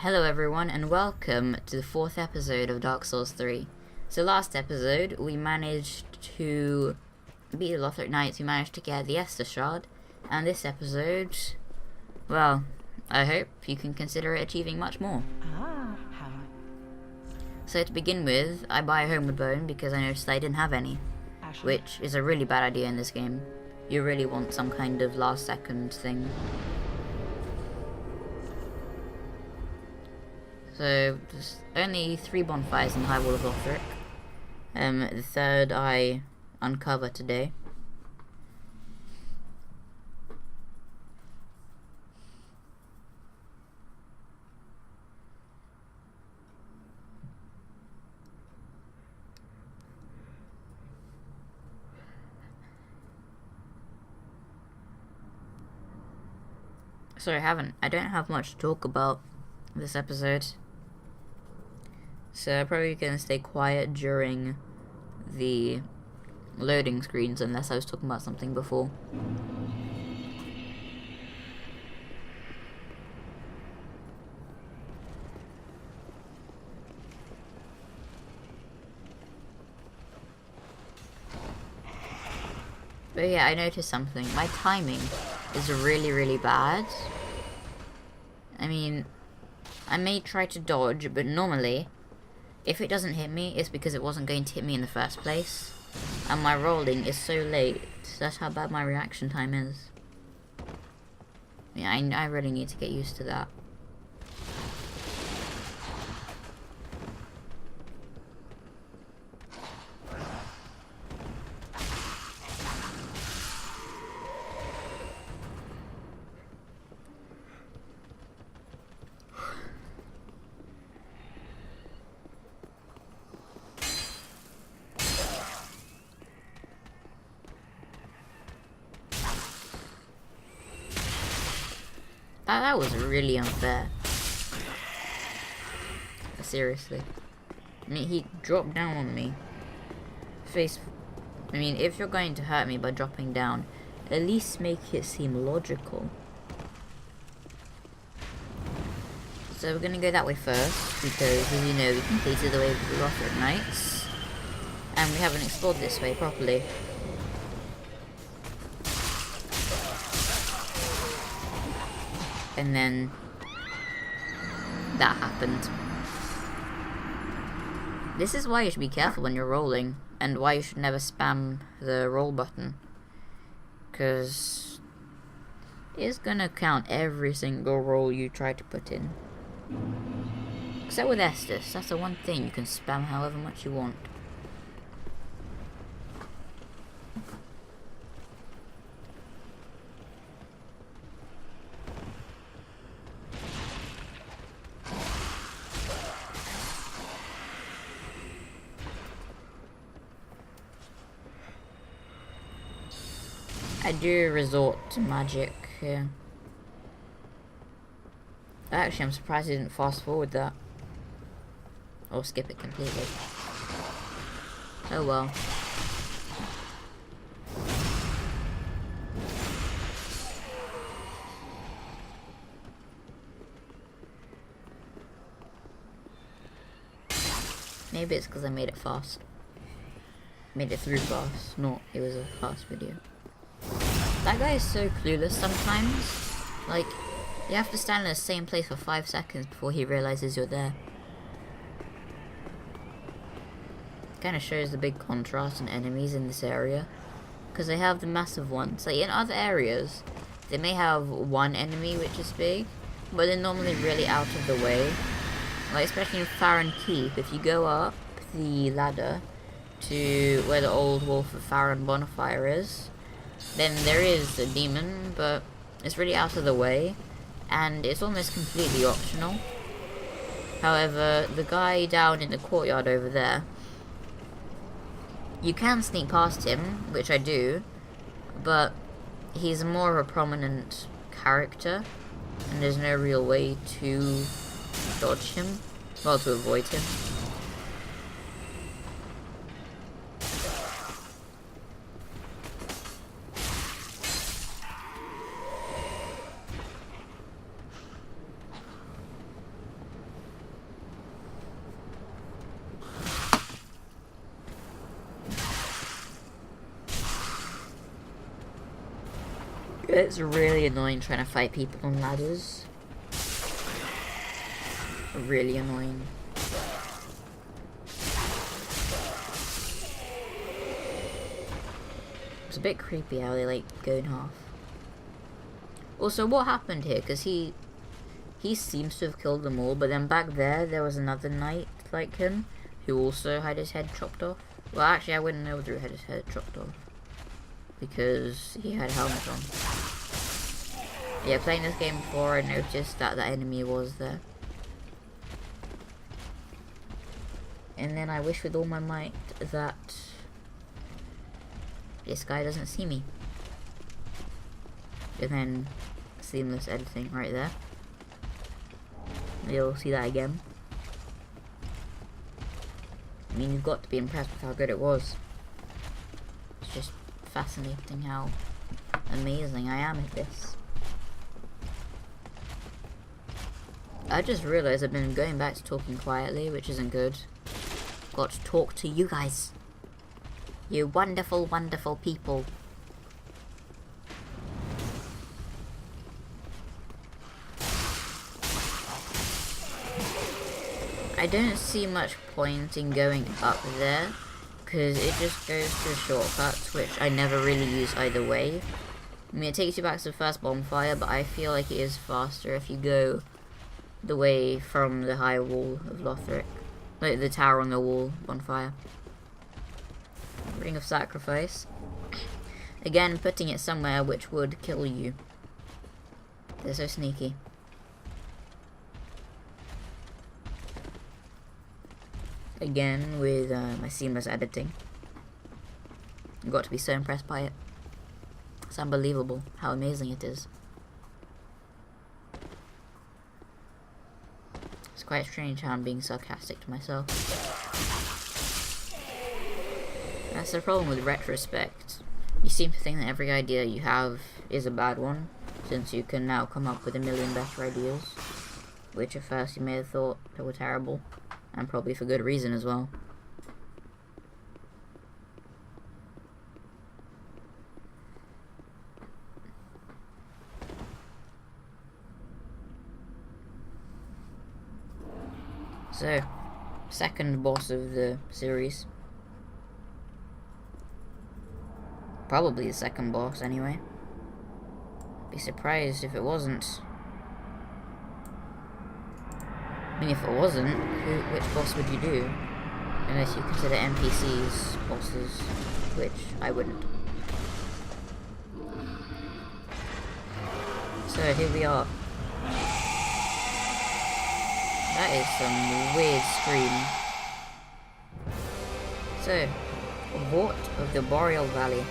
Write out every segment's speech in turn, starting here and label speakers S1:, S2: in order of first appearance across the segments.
S1: Hello everyone and welcome to the 4th episode of Dark Souls 3. So last episode we managed to beat the Lothric Knights, we managed to get the Estus Shard, and this episode, well, I hope you can consider it achieving much more. So to begin with, I buy a Homeward Bone because I noticed I didn't have any, which is a really bad idea in this game. You really want some kind of last second thing. So, there's only 3 bonfires in the High Wall of Lothric. The third I uncover today. So I don't have much to talk about this episode. So I'm probably going to stay quiet during the loading screens unless I was talking about something before. But yeah, I noticed something. My timing is really bad. I mean, I may try to dodge, but normally if it doesn't hit me, it's because it wasn't going to hit me in the first place. And my rolling is so late. That's how bad my reaction time is. Yeah, I really need to get used to that. That was really unfair. Seriously. I mean, he dropped down on me. I mean, if you're going to hurt me by dropping down, at least make it seem logical. So we're gonna go that way first, because as you know, we completed the way of the Lothric Knights. And we haven't explored this way properly. And then that happened. This is why you should be careful when you're rolling, and why you should never spam the roll button, because it's gonna count every single roll you try to put in. Except with Estus, that's the one thing you can spam however much you want. I do resort to magic here. Actually, I'm surprised I didn't fast forward that. Or skip it completely. Oh well. Maybe it's because I made it fast. Made it through fast, not it was a fast video. That guy is so clueless sometimes. Like, you have to stand in the same place for 5 seconds before he realizes you're there. Kind of shows the big contrast in enemies in this area, because they have the massive ones. Like in other areas, they may have one enemy which is big, but they're normally really out of the way. Like especially in Farron Keep, if you go up the ladder to where the old Wolf of Farron bonfire is, then there is a demon, but it's really out of the way, and it's almost completely optional. However, the guy down in the courtyard over there, you can sneak past him, which I do, but he's more of a prominent character, and there's no real way to dodge him, well, to avoid him. It's really annoying trying to fight people on ladders. Really annoying. It's a bit creepy how they like go in half. Also, what happened here? Because he seems to have killed them all, but then back there was another knight like him who also had his head chopped off. Well, actually, I wouldn't know whether he had his head chopped off because he had a helmet on. Yeah, playing this game before, I noticed that the enemy was there. And then I wish with all my might that this guy doesn't see me. And then seamless editing right there. You'll see that again. I mean, you've got to be impressed with how good it was. It's just fascinating how amazing I am at this. I just realised I've been going back to talking quietly, which isn't good. Got to talk to you guys. You wonderful, wonderful people. I don't see much point in going up there, because it just goes through shortcuts, which I never really use either way. I mean, it takes you back to the first bonfire, but I feel like it is faster if you go the way from the High Wall of Lothric. Like the tower on the wall bonfire. Ring of Sacrifice. Again, putting it somewhere which would kill you. They're so sneaky. Again, with my seamless editing. I've got to be so impressed by it. It's unbelievable how amazing it is. It's quite strange how I'm being sarcastic to myself. That's the problem with retrospect. You seem to think that every idea you have is a bad one, since you can now come up with a million better ideas, which at first you may have thought that were terrible, and probably for good reason as well. So, second boss of the series. Probably the second boss, anyway. Be surprised if it wasn't. I mean, if it wasn't, which boss would you do? Unless you consider NPCs bosses, which I wouldn't. So, here we are. That is some weird scream. So, Vordt of the Boreal Valley.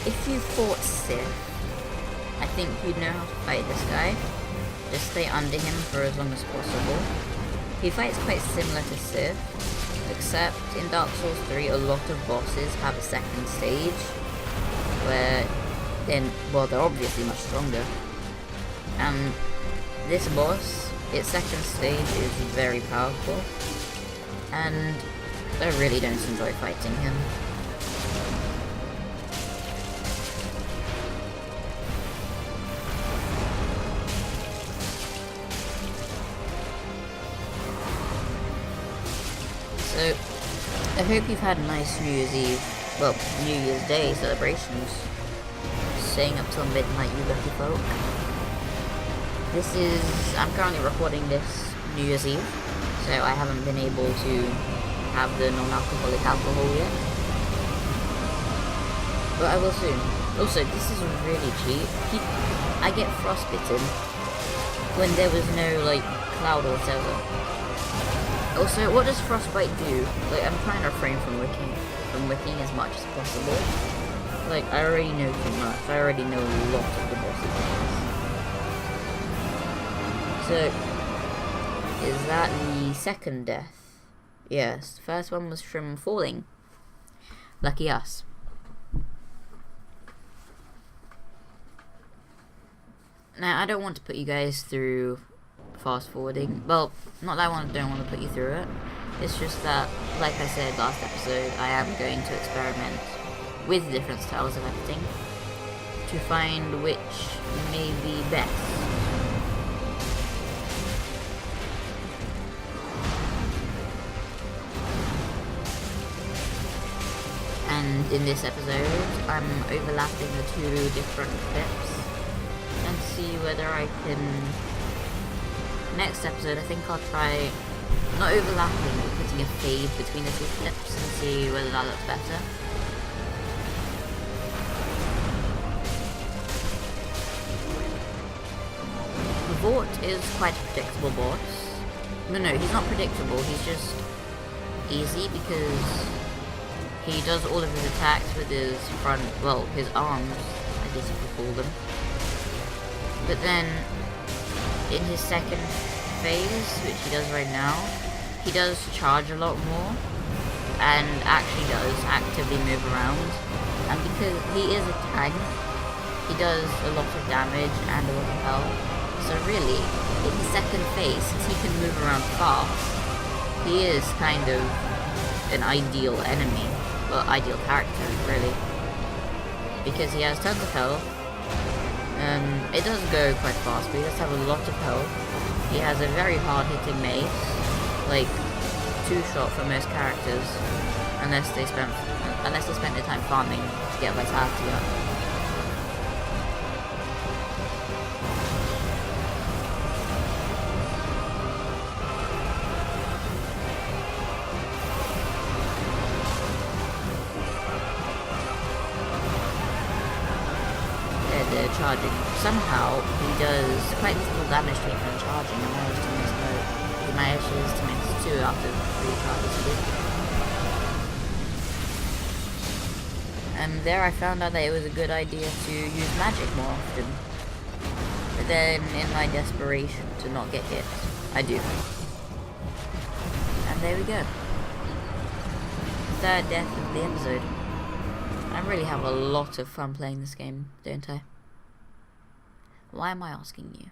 S1: If you fought Sith, I think you'd know how to fight this guy. Just stay under him for as long as possible. He fights quite similar to Sith, except in Dark Souls 3 a lot of bosses have a second stage, where then, well, they're obviously much stronger. And this boss, its second stage is very powerful, and I really don't enjoy fighting him. So, I hope you've had a nice New Year's Eve, well, New Year's Day celebrations. Staying up till midnight, you lucky folk. I'm currently recording this New Year's Eve, so I haven't been able to have the non-alcoholic alcohol yet. But I will soon. Also, this is really cheap. I get frostbitten when there was no, like, cloud or whatever. Also, what does frostbite do? Like, I'm trying to refrain from wicking as much as possible. Like, I already know too much. I already know a lot of the bosses. So, is that the second death? Yes, the first one was from falling. Lucky us. Now, I don't want to put you guys through fast forwarding. Well, not that I don't want to put you through it. It's just that, like I said last episode, I am going to experiment with different styles of editing to find which may be best. And in this episode, I'm overlapping the two different clips and see whether I can... Next episode, I think I'll try not overlapping, but putting a fade between the two clips and see whether that looks better. Vordt is quite a predictable boss. No, he's not predictable, he's just easy because he does all of his attacks with his front, well, his arms, I guess you could call them. But then, in his second phase, which he does right now, he does charge a lot more, and actually does actively move around. And because he is a tank, he does a lot of damage and a lot of health. So really, in his second phase, since he can move around fast, he is kind of an ideal enemy, well, ideal character, really. Because he has tons of health. It does go quite fast, but he does have a lot of health. He has a very hard-hitting mace, like 2-shot for most characters, unless they spend their time farming to get vitality up. Charging. Somehow, he does quite little damage to it from charging. He manages to miss 2 out of 3 charges he did. And there I found out that it was a good idea to use magic more often. But then, in my desperation to not get hit, I do. And there we go. Third death of the episode. I really have a lot of fun playing this game, don't I? Why am I asking you?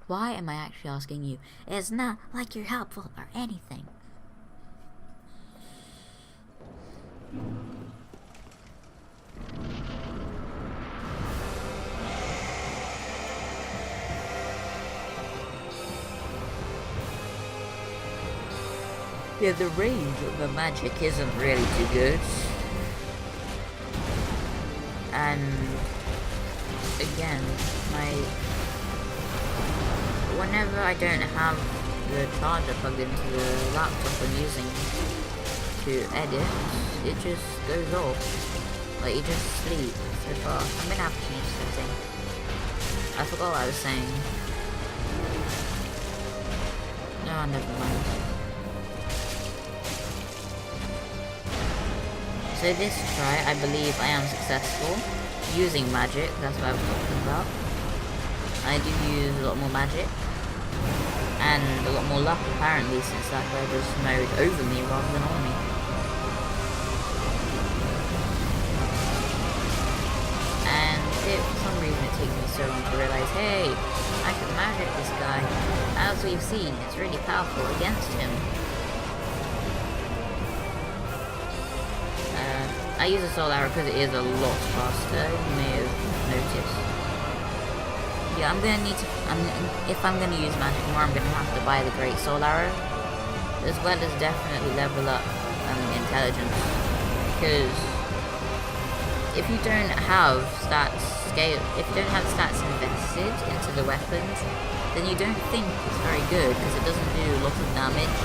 S1: Why am I actually asking you? It's not like you're helpful or anything. Yeah, the range of the magic isn't really too good. And again, whenever I don't have the charger plugged into the laptop I'm using to edit, it just goes off. Like, you just sleep so fast. I'm gonna have to change setting. I forgot what I was saying. No, never mind. So this try, I believe I am successful. Using magic, that's what I was talking about. I do use a lot more magic. And a lot more luck apparently, since that guy just mowed over me rather than on me. And for some reason it takes me so long to realise, hey, I can magic this guy. As we've seen, it's really powerful against him. I use a soul arrow because it is a lot faster, you may have noticed. Yeah, I'm gonna need to, if I'm gonna use magic more, I'm gonna have to buy the great soul arrow, as well as definitely level up intelligence, because if you don't have stats invested into the weapons, then you don't think it's very good, because it doesn't do a lot of damage,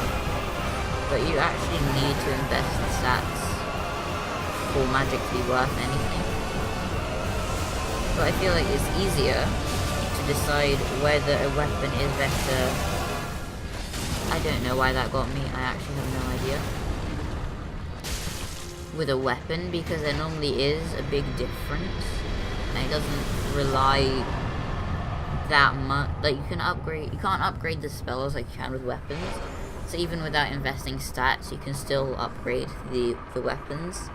S1: but you actually need to invest the stats for magic to be worth anything. But I feel like it's easier to decide whether a weapon is better. I don't know why that got me, I actually have no idea. With a weapon, because there normally is a big difference, and it doesn't rely that much. Like, you can't upgrade the spells like you can with weapons. So even without investing stats, you can still upgrade the weapons.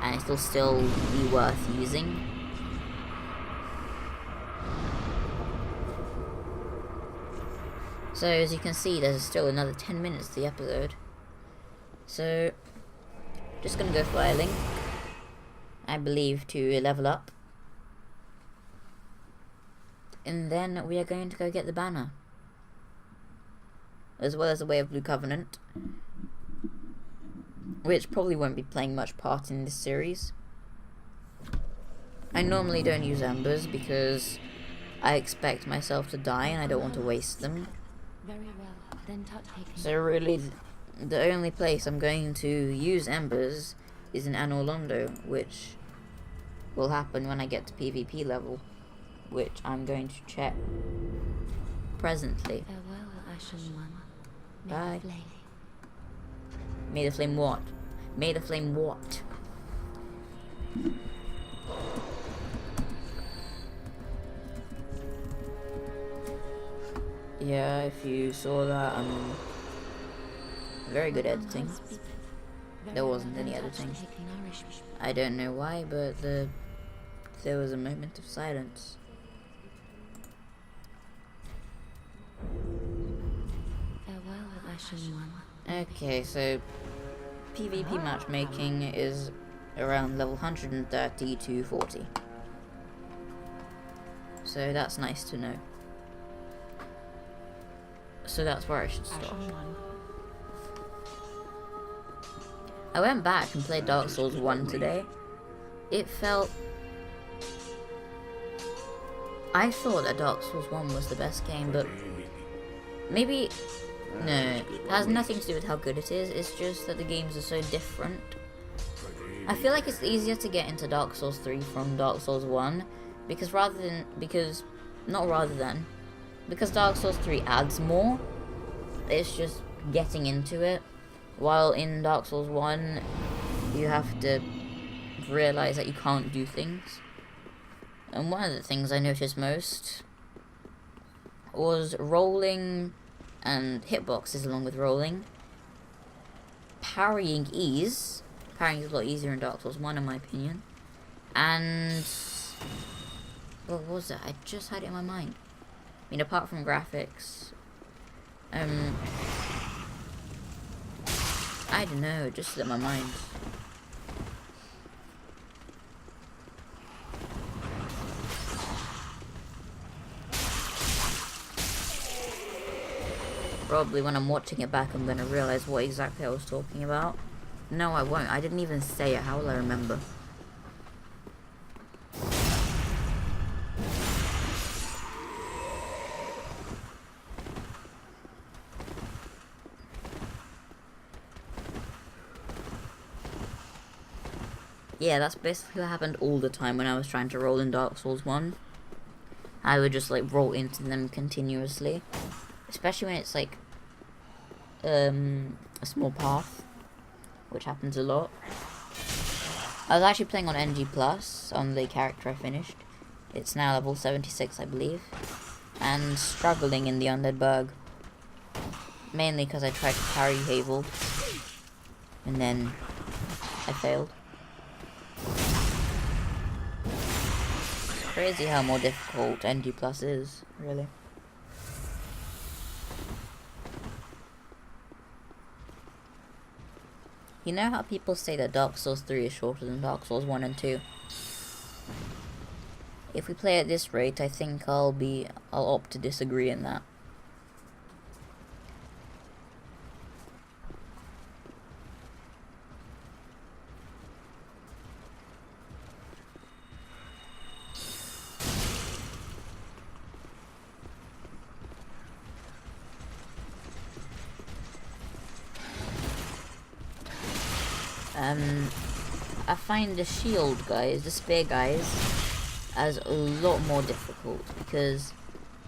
S1: And it'll still be worth using. So as you can see, there's still another 10 minutes to the episode. So just gonna go fly a link. I believe, to level up. And then we are going to go get the banner. As well as the Way of Blue Covenant. Which probably won't be playing much part in this series. I normally don't use embers because I expect myself to die and I don't want to waste them.
S2: Very well. Then
S1: So really, the only place I'm going to use embers is in Anor Londo, which will happen when I get to PvP level, which I'm going to check presently.
S2: Farewell, Ashen One.
S1: Bye.
S2: Flame.
S1: May the flame what? May the flame what? Yeah, if you saw that, very good editing. There wasn't any editing. I don't know why, but there was a moment of silence.
S2: Farewell, Ashen One.
S1: Okay, so PvP matchmaking is around level 130 to 40. So that's nice to know. So that's where I should stop. I went back and played Dark Souls 1 today. It felt... I thought that Dark Souls 1 was the best game, but maybe... No, it has nothing to do with how good it is, it's just that the games are so different. I feel like it's easier to get into Dark Souls 3 from Dark Souls 1, because because Dark Souls 3 adds more, it's just getting into it, while in Dark Souls 1, you have to realize that you can't do things. And one of the things I noticed most was rolling and hitboxes along with rolling. Parrying is a lot easier in Dark Souls 1 in my opinion. And what was it? I just had it in my mind. I mean, apart from graphics, I don't know, just slipped my mind. Probably when I'm watching it back, I'm gonna realize what exactly I was talking about. No, I won't. I didn't even say it. How will I remember? Yeah, that's basically what happened all the time when I was trying to roll in Dark Souls 1. I would just like roll into them continuously. Especially when it's like a small path, which happens a lot. I was actually playing on NG Plus on the character I finished. It's now level 76, I believe, and struggling in the Undead Burg. Mainly because I tried to parry Havel, and then I failed. It's crazy how more difficult NG Plus is, really. You know how people say that Dark Souls 3 is shorter than Dark Souls 1 and 2? If we play at this rate, I think I'll opt to disagree in that. I find the shield guys, the spear guys, as a lot more difficult because,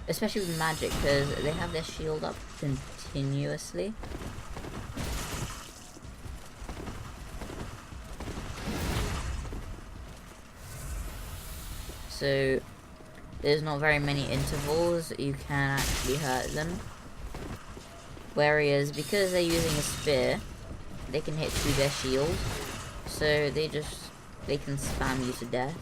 S1: especially with magic, because they have their shield up continuously. So there's not very many intervals that you can actually hurt them. Whereas because they're using a spear, they can hit through their shield, so they can spam you to death.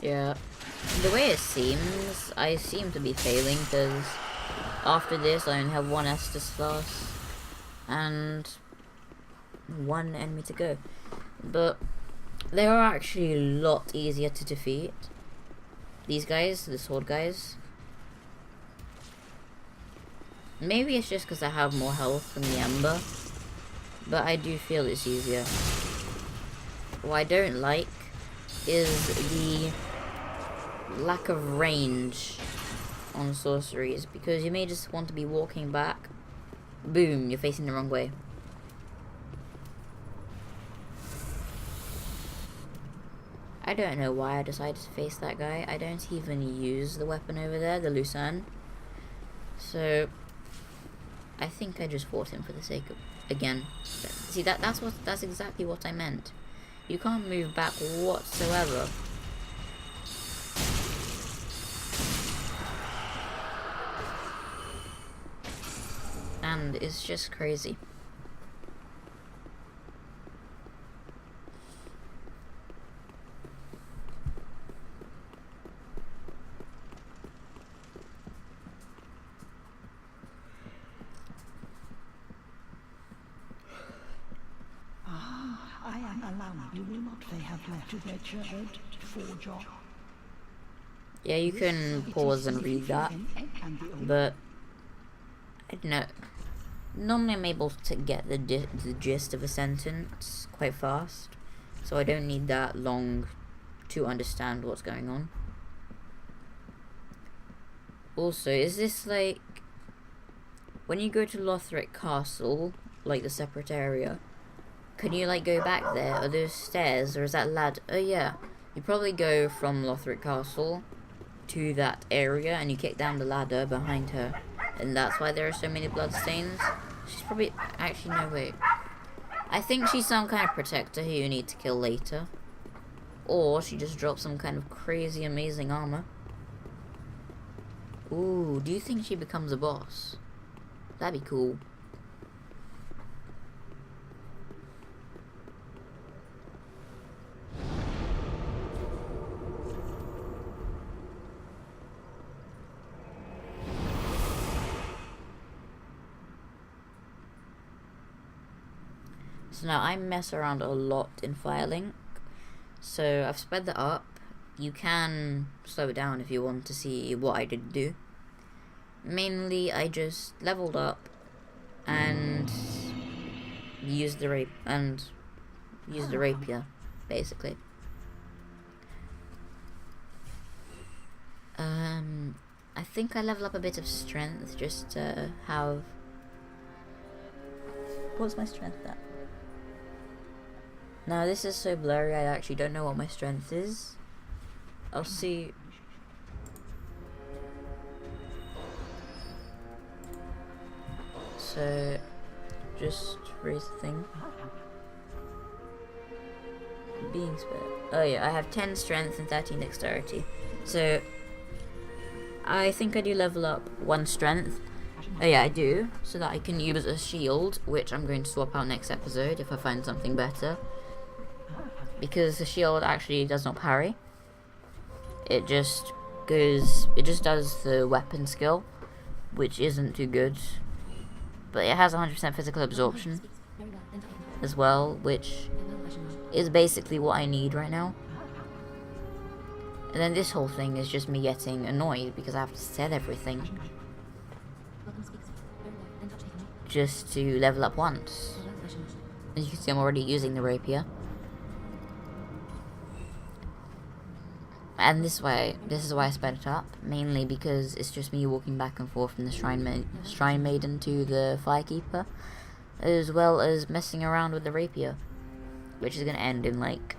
S1: Yeah. The way it seems, I seem to be failing, because after this I only have one Estus class and one enemy to go. But they are actually a lot easier to defeat. These guys, the sword guys. Maybe it's just because I have more health from the Ember, but I do feel it's easier. What I don't like is the lack of range on sorceries, because you may just want to be walking back, boom, you're facing the wrong way. I don't know why I decided to face that guy. I don't even use the weapon over there, the Lucerne. So I think I just fought him for the sake of, again. See, that's exactly what I meant. You can't move back whatsoever. And it's just crazy.
S3: I am alarmed. You will not they have left to their church for job.
S1: Yeah, you can pause and read that, but I don't know. Normally I'm able to get the gist of a sentence quite fast, so I don't need that long to understand what's going on. Also, is this like, when you go to Lothric Castle, like the separate area, can you like go back there? Are those stairs, or is that ladder? Oh yeah, you probably go from Lothric Castle to that area and you kick down the ladder behind her, and that's why there are so many bloodstains. She's probably, actually no, wait, I think she's some kind of protector who you need to kill later, or she just dropped some kind of crazy amazing armor. Ooh, do you think she becomes a boss? That'd be cool. So now I mess around a lot in Firelink, so I've sped that up. You can slow it down if you want to see what I did do. Mainly I just leveled up and used the rapier, basically. I think I level up a bit of strength just to have. What's my strength at? Now this is so blurry, I actually don't know what my strength is. I'll see. So, just raise the thing. Being spirit. Oh yeah, I have 10 strength and 13 dexterity. So, I think I do level up 1 strength. Oh yeah, I do. So that I can use a shield, which I'm going to swap out next episode if I find something better. Because the shield actually does not parry. It just does the weapon skill, which isn't too good. But it has 100% physical absorption as well, which is basically what I need right now. And then this whole thing is just me getting annoyed because I have to sell everything just to level up once. As you can see, I'm already using the rapier. And this is why I sped it up, mainly because it's just me walking back and forth from the Shrine Maiden to the Firekeeper, as well as messing around with the rapier, which is going to end in like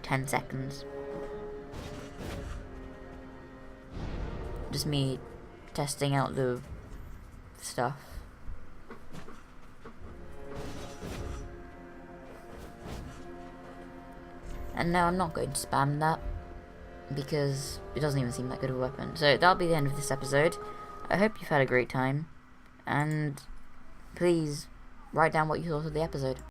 S1: 10 seconds. Just me testing out the stuff. And no, I'm not going to spam that, because it doesn't even seem that good of a weapon. So that'll be the end of this episode. I hope you've had a great time, and please write down what you thought of the episode.